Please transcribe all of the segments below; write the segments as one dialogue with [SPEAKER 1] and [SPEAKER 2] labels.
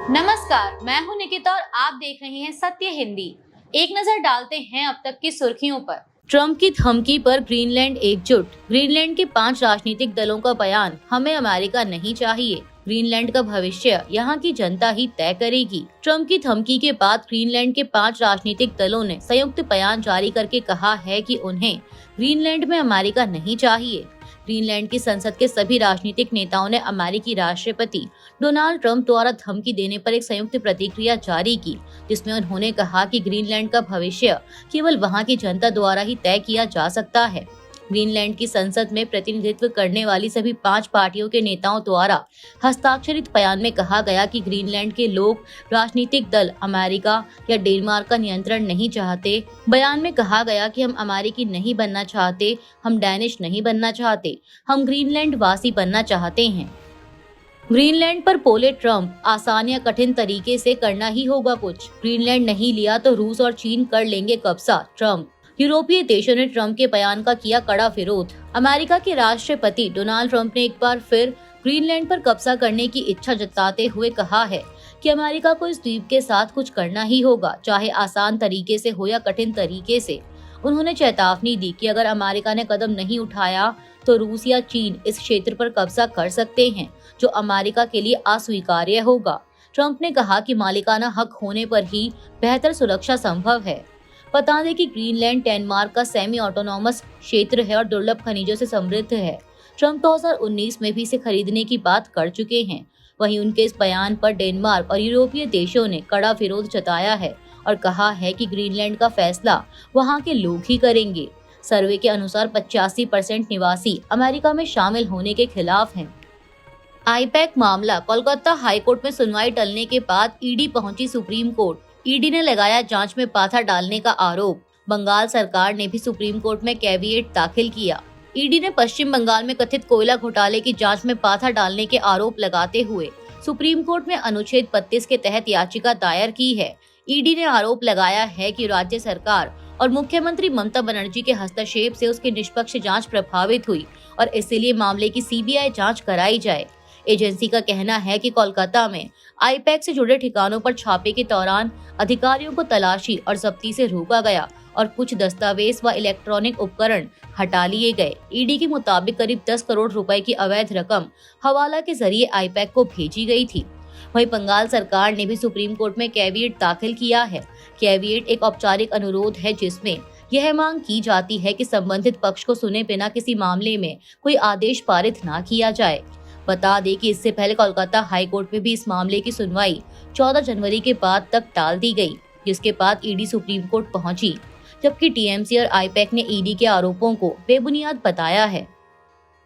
[SPEAKER 1] नमस्कार, मैं हूं निकिता और आप देख रहे हैं सत्य हिंदी। एक नजर डालते हैं अब तक की सुर्खियों पर। ट्रंप की धमकी पर ग्रीनलैंड एकजुट। ग्रीनलैंड के 5 राजनीतिक दलों का बयान, हमें अमेरिका नहीं चाहिए। ग्रीनलैंड का भविष्य यहाँ की जनता ही तय करेगी। ट्रंप की धमकी के बाद ग्रीनलैंड के 5 राजनीतिक दलों ने संयुक्त बयान जारी करके कहा है कि उन्हें ग्रीनलैंड में अमेरिका नहीं चाहिए। ग्रीनलैंड की संसद के सभी राजनीतिक नेताओं ने अमेरिकी राष्ट्रपति डोनाल्ड ट्रंप द्वारा धमकी देने पर एक संयुक्त प्रतिक्रिया जारी की, जिसमें उन्होंने कहा कि ग्रीनलैंड का भविष्य केवल वहां की जनता द्वारा ही तय किया जा सकता है। ग्रीनलैंड की संसद में प्रतिनिधित्व करने वाली सभी 5 पार्टियों के नेताओं द्वारा हस्ताक्षरित बयान में कहा गया कि ग्रीनलैंड के लोग, राजनीतिक दल अमेरिका या डेनमार्क का नियंत्रण नहीं चाहते। बयान में कहा गया कि हम अमेरिकी नहीं बनना चाहते, हम डैनिश नहीं बनना चाहते, हम ग्रीनलैंड वासी बनना चाहते हैं। ग्रीनलैंड पर बोले ट्रंप, आसान या कठिन तरीके से करना ही होगा कुछ। ग्रीनलैंड नहीं लिया तो रूस और चीन कर लेंगे कब्जा, ट्रंप। यूरोपीय देशों ने ट्रंप के बयान का किया कड़ा विरोध। अमेरिका के राष्ट्रपति डोनाल्ड ट्रंप ने एक बार फिर ग्रीनलैंड पर कब्जा करने की इच्छा जताते हुए कहा है कि अमेरिका को इस द्वीप के साथ कुछ करना ही होगा, चाहे आसान तरीके से हो या कठिन तरीके से। उन्होंने चेतावनी दी कि अगर अमेरिका ने कदम नहीं उठाया तो रूस या चीन इस क्षेत्र पर कब्जा कर सकते हैं, जो अमेरिका के लिए अस्वीकार्य होगा। ट्रंप ने कहा कि मालिकाना हक होने पर ही बेहतर सुरक्षा संभव है। बता दें कि ग्रीनलैंड डेनमार्क का सेमी ऑटोनॉमस क्षेत्र है और दुर्लभ खनिजों से समृद्ध है। ट्रंप 2019 में भी इसे खरीदने की बात कर चुके हैं। वहीं उनके इस बयान पर डेनमार्क और यूरोपीय देशों ने कड़ा विरोध जताया है और कहा है कि ग्रीनलैंड का फैसला वहां के लोग ही करेंगे। सर्वे के अनुसार 85% निवासी अमेरिका में शामिल होने के खिलाफ हैं। आईपैक मामला, कोलकाता हाईकोर्ट में सुनवाई टलने के बाद ईडी पहुंची सुप्रीम कोर्ट। ईडी ने लगाया जांच में पाथा डालने का आरोप। बंगाल सरकार ने भी सुप्रीम कोर्ट में कैविएट दाखिल किया। ईडी ने पश्चिम बंगाल में कथित कोयला घोटाले की जांच में पाथा डालने के आरोप लगाते हुए सुप्रीम कोर्ट में अनुच्छेद 32 के तहत याचिका दायर की है। ईडी ने आरोप लगाया है कि राज्य सरकार और मुख्यमंत्री ममता बनर्जी के हस्तक्षेप से उसकी निष्पक्ष जांच प्रभावित हुई और इसीलिए मामले की सीबीआई जांच कराई जाए। एजेंसी का कहना है कि कोलकाता में आईपैक से जुड़े ठिकानों पर छापे के दौरान अधिकारियों को तलाशी और जब्ती से रोका गया और कुछ दस्तावेज व इलेक्ट्रॉनिक उपकरण हटा लिए गए। ईडी के मुताबिक करीब 10 करोड़ रुपए की अवैध रकम हवाला के जरिए आईपैक को भेजी गई थी। वहीं बंगाल सरकार ने भी सुप्रीम कोर्ट में कैविएट दाखिल किया है। कैविएट एक औपचारिक अनुरोध है जिसमें यह मांग की जाती है कि संबंधित पक्ष को सुने बिना किसी मामले में कोई आदेश पारित न किया जाए। बता दें कि इससे पहले कोलकाता हाई कोर्ट में भी इस मामले की सुनवाई 14 जनवरी के बाद तक टाल दी गई, जिसके बाद ईडी सुप्रीम कोर्ट पहुंची, जबकि टीएमसी और आईपैक ने ईडी के आरोपों को बेबुनियाद बताया है।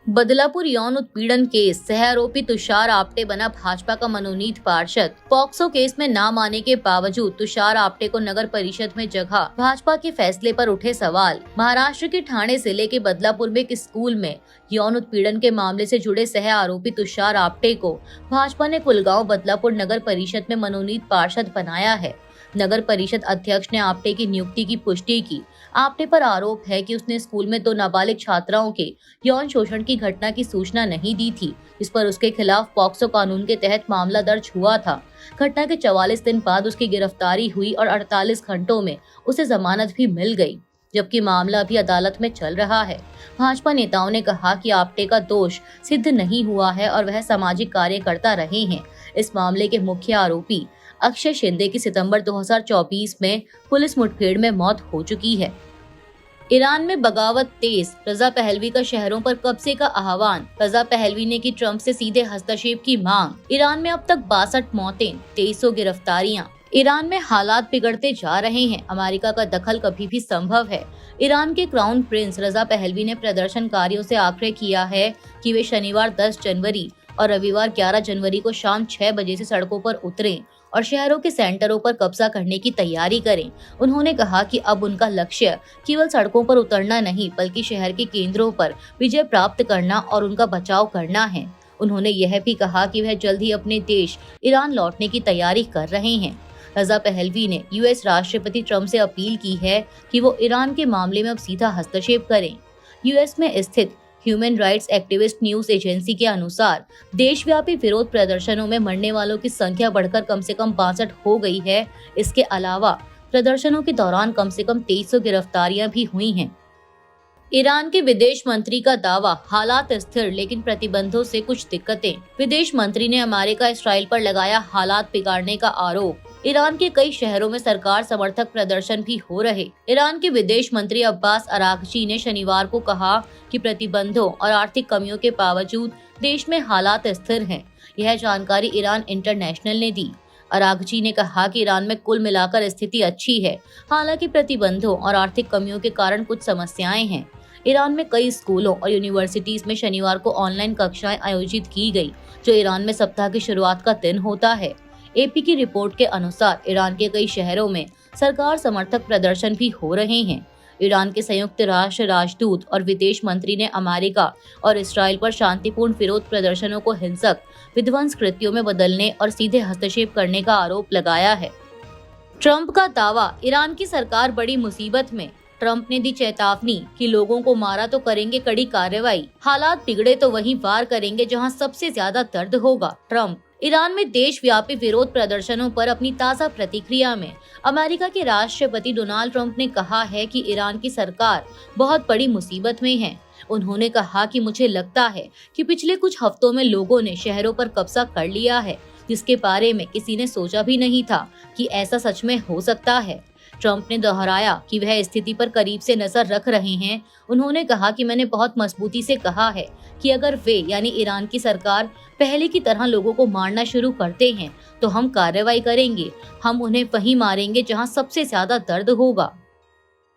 [SPEAKER 1] बदलापुर यौन उत्पीड़न केस, सह आरोपी तुषार आप्टे बना भाजपा का मनोनीत पार्षद। पॉक्सो केस में नाम आने के बावजूद तुषार आप्टे को नगर परिषद में जगह, भाजपा के फैसले पर उठे सवाल। महाराष्ट्र के ठाणे जिले के बदलापुर में एक स्कूल में यौन उत्पीड़न के मामले से जुड़े सह आरोपी तुषार आप्टे को भाजपा ने कुलगांव बदलापुर नगर परिषद में मनोनीत पार्षद बनाया है। नगर परिषद अध्यक्ष ने आप्टे की नियुक्ति की पुष्टि की। आप्टे पर आरोप है कि उसने स्कूल में 2 नाबालिग छात्राओं के यौन शोषण की घटना की सूचना नहीं दी थी, जिस पर उसके खिलाफ पॉक्सो कानून के तहत मामला दर्ज हुआ था। घटना के 44 दिन बाद उसकी गिरफ्तारी हुई और 48 घंटों में उसे जमानत भी मिल गई, जबकि मामला अभी अदालत में चल रहा है। भाजपा नेताओं ने कहा कि आप्टे का दोष सिद्ध नहीं हुआ है और वह सामाजिक कार्यकर्ता रहे हैं। इस मामले के मुख्य आरोपी अक्षय शिंदे की सितंबर 2024 में पुलिस मुठभेड़ में मौत हो चुकी है। ईरान में बगावत तेज, रजा पहलवी का शहरों पर कब्जे का आह्वान। रजा पहलवी ने की ट्रंप से सीधे हस्तक्षेप की मांग। ईरान में अब तक 62 मौतें, 2300 गिरफ्तारियां। ईरान में हालात बिगड़ते जा रहे हैं, अमेरिका का दखल कभी भी संभव है। ईरान के क्राउन प्रिंस रजा पहलवी ने प्रदर्शनकारियों से आग्रह किया है कि वे शनिवार 10 जनवरी और रविवार 11 जनवरी को शाम 6 बजे से सड़कों पर उतरें और शहरों के सेंटरों पर कब्जा करने की तैयारी करें। उन्होंने कहा कि अब उनका लक्ष्य केवल सड़कों पर उतरना नहीं, बल्कि शहर के केंद्रों पर विजय प्राप्त करना और उनका बचाव करना है। उन्होंने यह भी कहा कि वह जल्द ही अपने देश ईरान लौटने की तैयारी कर रहे हैं। रजा पहलवी ने यूएस राष्ट्रपति ट्रंप से अपील की है कि वो ईरान के मामले में अब सीधा हस्तक्षेप करें। यूएस में स्थित human rights activist news agency के अनुसार देशव्यापी विरोध प्रदर्शनों में मरने वालों की संख्या बढ़कर कम से कम 62 हो गई है। इसके अलावा प्रदर्शनों के दौरान कम से कम 2300 गिरफ्तारियां भी हुई हैं। ईरान के विदेश मंत्री का दावा, हालात स्थिर लेकिन प्रतिबंधों से कुछ दिक्कतें। विदेश मंत्री ने अमेरिका इसराइल पर लगाया हालात बिगाड़ने का आरोप। ईरान के कई शहरों में सरकार समर्थक प्रदर्शन भी हो रहे। ईरान के विदेश मंत्री अब्बास अरागची ने शनिवार को कहा कि प्रतिबंधों और आर्थिक कमियों के बावजूद देश में हालात स्थिर हैं। यह जानकारी ईरान इंटरनेशनल ने दी। अरागची ने कहा कि ईरान में कुल मिलाकर स्थिति अच्छी है, हालांकि प्रतिबंधों और आर्थिक कमियों के कारण कुछ समस्याएं हैं। ईरान में कई स्कूलों और यूनिवर्सिटीज में शनिवार को ऑनलाइन कक्षाएं आयोजित की गई, जो ईरान में सप्ताह की शुरुआत का दिन होता है। एपी की रिपोर्ट के अनुसार ईरान के कई शहरों में सरकार समर्थक प्रदर्शन भी हो रहे हैं। ईरान के संयुक्त राष्ट्र राजदूत और विदेश मंत्री ने अमेरिका और इसराइल पर शांतिपूर्ण विरोध प्रदर्शनों को हिंसक विध्वंस कृत्यों में बदलने और सीधे हस्तक्षेप करने का आरोप लगाया है। ट्रंप का दावा, ईरान की सरकार बड़ी मुसीबत में। ट्रंप ने दी चेतावनी कि लोगों को मारा तो करेंगे कड़ी कार्रवाई, हालात बिगड़े तो वहीं वार करेंगे जहां सबसे ज्यादा दर्द होगा। ट्रंप ईरान में देशव्यापी विरोध प्रदर्शनों पर अपनी ताज़ा प्रतिक्रिया में अमेरिका के राष्ट्रपति डोनाल्ड ट्रंप ने कहा है कि ईरान की सरकार बहुत बड़ी मुसीबत में है। उन्होंने कहा कि मुझे लगता है कि पिछले कुछ हफ्तों में लोगों ने शहरों पर कब्जा कर लिया है, जिसके बारे में किसी ने सोचा भी नहीं था कि ऐसा सच में हो सकता है। ट्रंप ने दोहराया कि वह स्थिति पर करीब से नजर रख रहे हैं। उन्होंने कहा कि मैंने बहुत मजबूती से कहा है कि अगर वे यानी ईरान की सरकार पहले की तरह लोगों को मारना शुरू करते हैं तो हम कार्रवाई करेंगे। हम उन्हें वहीं मारेंगे जहां सबसे ज्यादा दर्द होगा।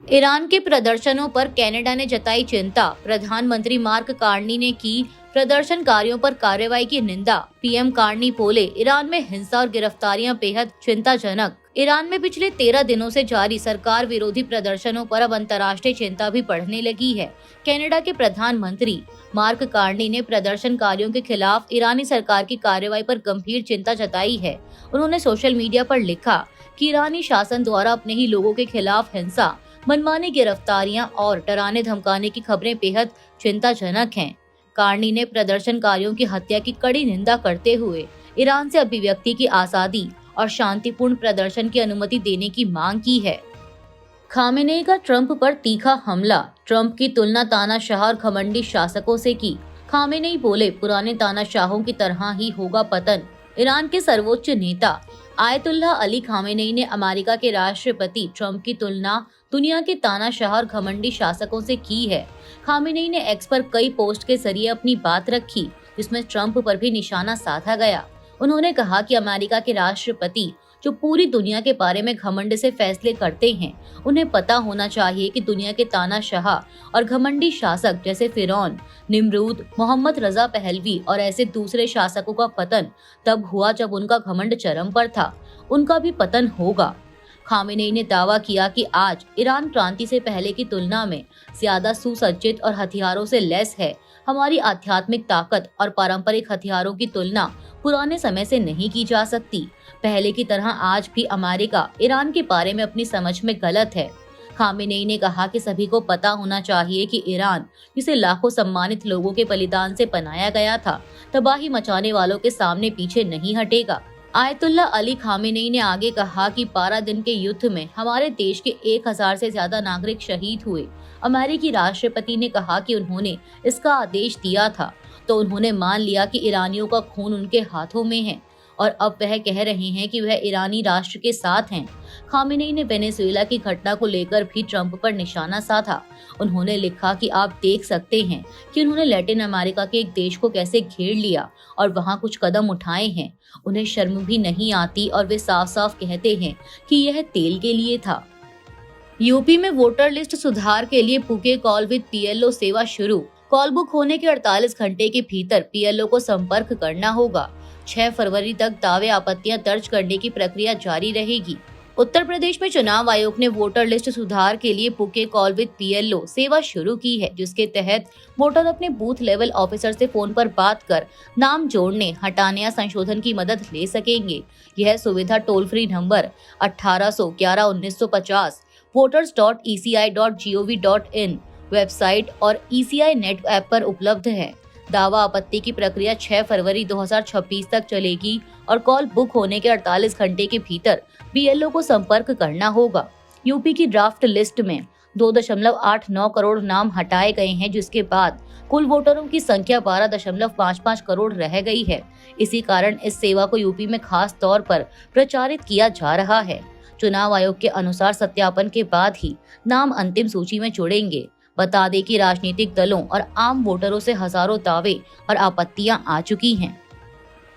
[SPEAKER 1] ईरान के प्रदर्शनों पर कनाडा ने जताई चिंता। प्रधानमंत्री मार्क कार्नी ने की प्रदर्शनकारियों पर कार्रवाई की निंदा। पीएम कार्नी बोले, ईरान में हिंसा और गिरफ्तारियां बेहद चिंताजनक। ईरान में पिछले 13 दिनों से जारी सरकार विरोधी प्रदर्शनों पर अब अंतर्राष्ट्रीय चिंता भी बढ़ने लगी है। कनाडा के प्रधानमंत्री मार्क कार्नी ने प्रदर्शनकारियों के खिलाफ ईरानी सरकार की कार्रवाई पर गंभीर चिंता जताई है। उन्होंने सोशल मीडिया पर लिखा कि ईरानी शासन द्वारा अपने ही लोगों के खिलाफ हिंसा, मनमानी गिरफ्तारियां और डराने धमकाने की खबरें बेहद चिंताजनक हैं। कार्नी ने प्रदर्शनकारियों की हत्या की कड़ी निंदा करते हुए ईरान से अभिव्यक्ति की आजादी और शांतिपूर्ण प्रदर्शन की अनुमति देने की मांग की है। खामेनेई का ट्रंप पर तीखा हमला। ट्रंप की तुलना तानाशाह और घमंडी शासकों से की। खामेनेई बोले, पुराने तानाशाहों की तरह ही होगा पतन। ईरान के सर्वोच्च नेता आयतुल्लाह अली खामेनेई ने अमेरिका के राष्ट्रपति ट्रंप की तुलना दुनिया के तानाशाह और घमंडी शासकों से की है। खामेनेई ने एक्स पर कई पोस्ट के जरिए अपनी बात रखी, जिसमें ट्रंप पर भी निशाना साधा गया। उन्होंने कहा कि अमेरिका के राष्ट्रपति जो पूरी दुनिया के बारे में घमंड से फैसले करते हैं, उन्हें पता होना चाहिए कि दुनिया के तानाशाह और घमंडी शासक जैसे फिरौन, निमरूद, मोहम्मद रजा पहलवी और ऐसे दूसरे शासकों का पतन तब हुआ जब उनका घमंड चरम पर था। उनका भी पतन होगा। खामेनेई ने दावा किया कि आज ईरान क्रांति से पहले की तुलना में ज्यादा सुसज्जित और हथियारों से लैस है। हमारी आध्यात्मिक ताकत और पारंपरिक हथियारों की तुलना पुराने समय से नहीं की जा सकती। पहले की तरह आज भी अमेरिका ईरान के बारे में अपनी समझ में गलत है। खामेनेई ने कहा कि सभी को पता होना चाहिए कि ईरान, जिसे लाखों सम्मानित लोगों के बलिदान से बनाया गया था, तबाही मचाने वालों के सामने पीछे नहीं हटेगा। आयतुल्लाह अली खामेनेई ने आगे कहा कि 12 दिन के युद्ध में हमारे देश के 1000 से ज्यादा नागरिक शहीद हुए। अमेरिकी राष्ट्रपति ने कहा कि उन्होंने इसका आदेश दिया था, तो उन्होंने मान लिया कि ईरानियों का खून उनके हाथों में है और अब वह कह रहे हैं कि वह ईरानी राष्ट्र के साथ हैं। खामेनेई ने वेनेजुएला की घटना को लेकर भी ट्रंप पर निशाना साधा। उन्होंने लिखा कि आप देख सकते हैं कि उन्होंने लैटिन अमेरिका के एक देश को कैसे घेर लिया और वहां कुछ कदम उठाए हैं। उन्हें शर्म भी नहीं आती और वे साफ साफ कहते हैं कि यह तेल के लिए था। यूपी में वोटर लिस्ट सुधार के लिए पुके कॉल विद पीएलओ सेवा शुरू। कॉल बुक होने के 48 घंटे के भीतर पीएलओ को संपर्क करना होगा। 6 फरवरी तक दावे आपत्तियां दर्ज करने की प्रक्रिया जारी रहेगी। उत्तर प्रदेश में चुनाव आयोग ने वोटर लिस्ट सुधार के लिए पुके कॉल विद पीएलओ सेवा शुरू की है, जिसके तहत वोटर अपने बूथ लेवल ऑफिसर से फोन पर बात कर नाम जोड़ने, हटाने या संशोधन की मदद ले सकेंगे। यह सुविधा toll free number 1811 1950 voters.eci.gov.in website और ECI नेट ऐप पर उपलब्ध है। दावा आपत्ति की प्रक्रिया 6 फरवरी 2026 तक चलेगी और कॉल बुक होने के 48 घंटे के भीतर BLO को संपर्क करना होगा। यूपी की ड्राफ्ट लिस्ट में 2.89 करोड़ नाम हटाए गए हैं, जिसके बाद कुल वोटरों की संख्या 12.55 करोड़ रह गई है। इसी कारण इस सेवा को यूपी में खास तौर पर प्रचारित किया जा रहा है। चुनाव आयोग के अनुसार सत्यापन के बाद ही नाम अंतिम सूची में जुड़ेंगे। बता दें कि राजनीतिक दलों और आम वोटरों से हजारों दावे और आपत्तियां आ चुकी हैं।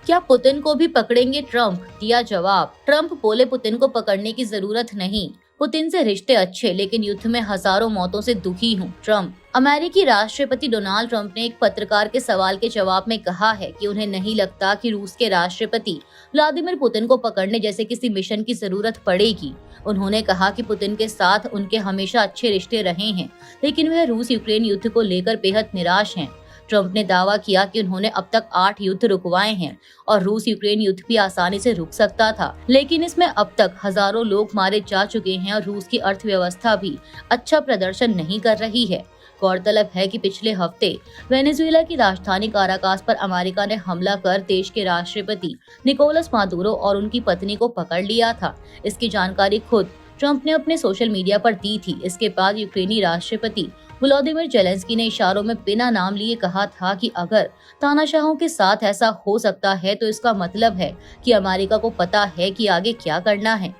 [SPEAKER 1] क्या पुतिन को भी पकड़ेंगे ट्रंप? दिया जवाब। ट्रंप बोले, पुतिन को पकड़ने की जरूरत नहीं, पुतिन से रिश्ते अच्छे, लेकिन युद्ध में हजारों मौतों से दुखी हूँ। ट्रंप। अमेरिकी राष्ट्रपति डोनाल्ड ट्रंप ने एक पत्रकार के सवाल के जवाब में कहा है कि उन्हें नहीं लगता कि रूस के राष्ट्रपति व्लादिमीर पुतिन को पकड़ने जैसे किसी मिशन की जरूरत पड़ेगी। उन्होंने कहा कि पुतिन के साथ उनके हमेशा अच्छे रिश्ते रहे हैं, लेकिन वह रूस यूक्रेन युद्ध को लेकर बेहद निराश हैं। ट्रंप ने दावा किया कि उन्होंने अब तक 8 युद्ध रुकवाए हैं और रूस यूक्रेन युद्ध भी आसानी से रुक सकता था, लेकिन इसमें अब तक हजारों लोग मारे जा चुके हैं और रूस की अर्थव्यवस्था भी अच्छा प्रदर्शन नहीं कर रही है। गौरतलब है कि पिछले हफ्ते वेनेजुएला की राजधानी काराकास पर अमेरिका ने हमला कर देश के राष्ट्रपति निकोलस मादुरो और उनकी पत्नी को पकड़ लिया था। इसकी जानकारी खुद ट्रंप ने अपने सोशल मीडिया पर दी थी। इसके बाद यूक्रेनी राष्ट्रपति वोलोदिमीर जेलेंस्की ने इशारों में बिना नाम लिए कहा था कि अगर तानाशाहों के साथ ऐसा हो सकता है तो इसका मतलब है कि अमेरिका को पता है कि आगे क्या करना है।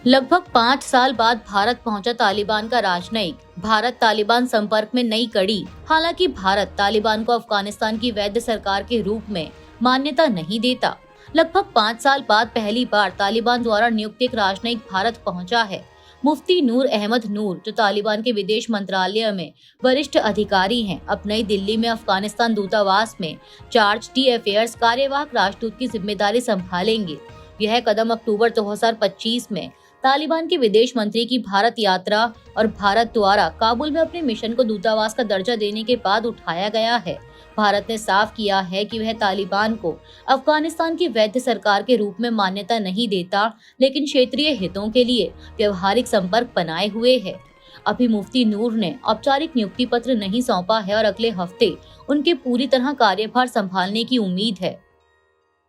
[SPEAKER 1] लगभग 5 साल बाद भारत पहुंचा तालिबान का राजनयिक। भारत तालिबान संपर्क में नई कड़ी। हालांकि भारत तालिबान को अफगानिस्तान की वैध सरकार के रूप में मान्यता नहीं देता। लगभग 5 साल बाद पहली बार तालिबान द्वारा नियुक्त एक राजनयिक भारत पहुंचा है। मुफ्ती नूर अहमद नूर, जो तालिबान के विदेश मंत्रालय में वरिष्ठ अधिकारी हैं, अब नई दिल्ली में अफगानिस्तान दूतावास में चार्ज d'affaires कार्यवाहक राजदूत की जिम्मेदारी संभालेंगे। यह कदम अक्टूबर 2025 में तालिबान के विदेश मंत्री की भारत यात्रा और भारत द्वारा काबुल में अपने मिशन को दूतावास का दर्जा देने के बाद उठाया गया है। भारत ने साफ किया है कि वह तालिबान को अफगानिस्तान की वैध सरकार के रूप में मान्यता नहीं देता, लेकिन क्षेत्रीय हितों के लिए व्यवहारिक संपर्क बनाए हुए है। अभी मुफ्ती नूर ने औपचारिक नियुक्ति पत्र नहीं सौंपा है और अगले हफ्ते उनके पूरी तरह कार्यभार संभालने की उम्मीद है।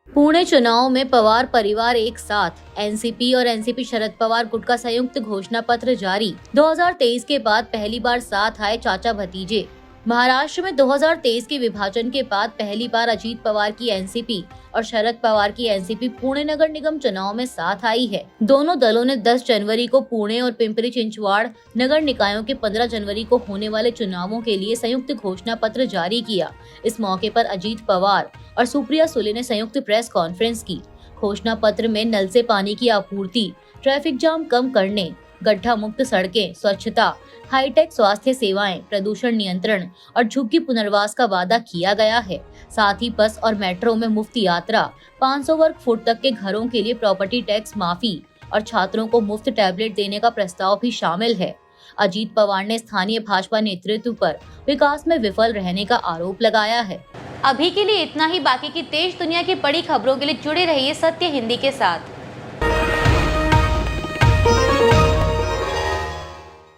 [SPEAKER 1] पुणे चुनाव में पवार परिवार एक साथ। एनसीपी और एनसीपी शरद पवार गुट का संयुक्त घोषणा पत्र जारी। 2023 के बाद पहली बार साथ आए चाचा भतीजे। महाराष्ट्र में 2023 के विभाजन के बाद पहली बार अजीत पवार की एनसीपी और शरद पवार की एनसीपी पुणे नगर निगम चुनाव में साथ आई है। दोनों दलों ने 10 जनवरी को पुणे और पिंपरी चिंचवाड़ नगर निकायों के 15 जनवरी को होने वाले चुनावों के लिए संयुक्त घोषणा पत्र जारी किया। इस मौके पर अजीत पवार और सुप्रिया सुले ने संयुक्त प्रेस कॉन्फ्रेंस की। घोषणा पत्र में नल से पानी की आपूर्ति, ट्रैफिक जाम कम करने, गड्ढा मुक्त सड़कें, स्वच्छता, हाईटेक स्वास्थ्य सेवाएं, प्रदूषण नियंत्रण और झुग्गी पुनर्वास का वादा किया गया है। साथ ही बस और मेट्रो में मुफ्त यात्रा, 500 वर्ग फुट तक के घरों के लिए प्रॉपर्टी टैक्स माफी और छात्रों को मुफ्त टैबलेट देने का प्रस्ताव भी शामिल है। अजीत पवार ने स्थानीय भाजपा नेतृत्व पर विकास में विफल रहने का आरोप लगाया है। अभी के लिए इतना ही। बाकी की देश दुनिया की बड़ी खबरों के लिए जुड़े रहिए सत्य हिंदी के साथ।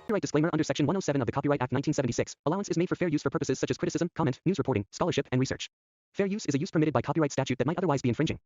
[SPEAKER 2] Copyright disclaimer under Section 107 of the Copyright Act 1976. Allowance is made for fair use for purposes such as criticism, comment, news reporting, scholarship, and research. Fair use is a use permitted by copyright statute that might otherwise be infringing.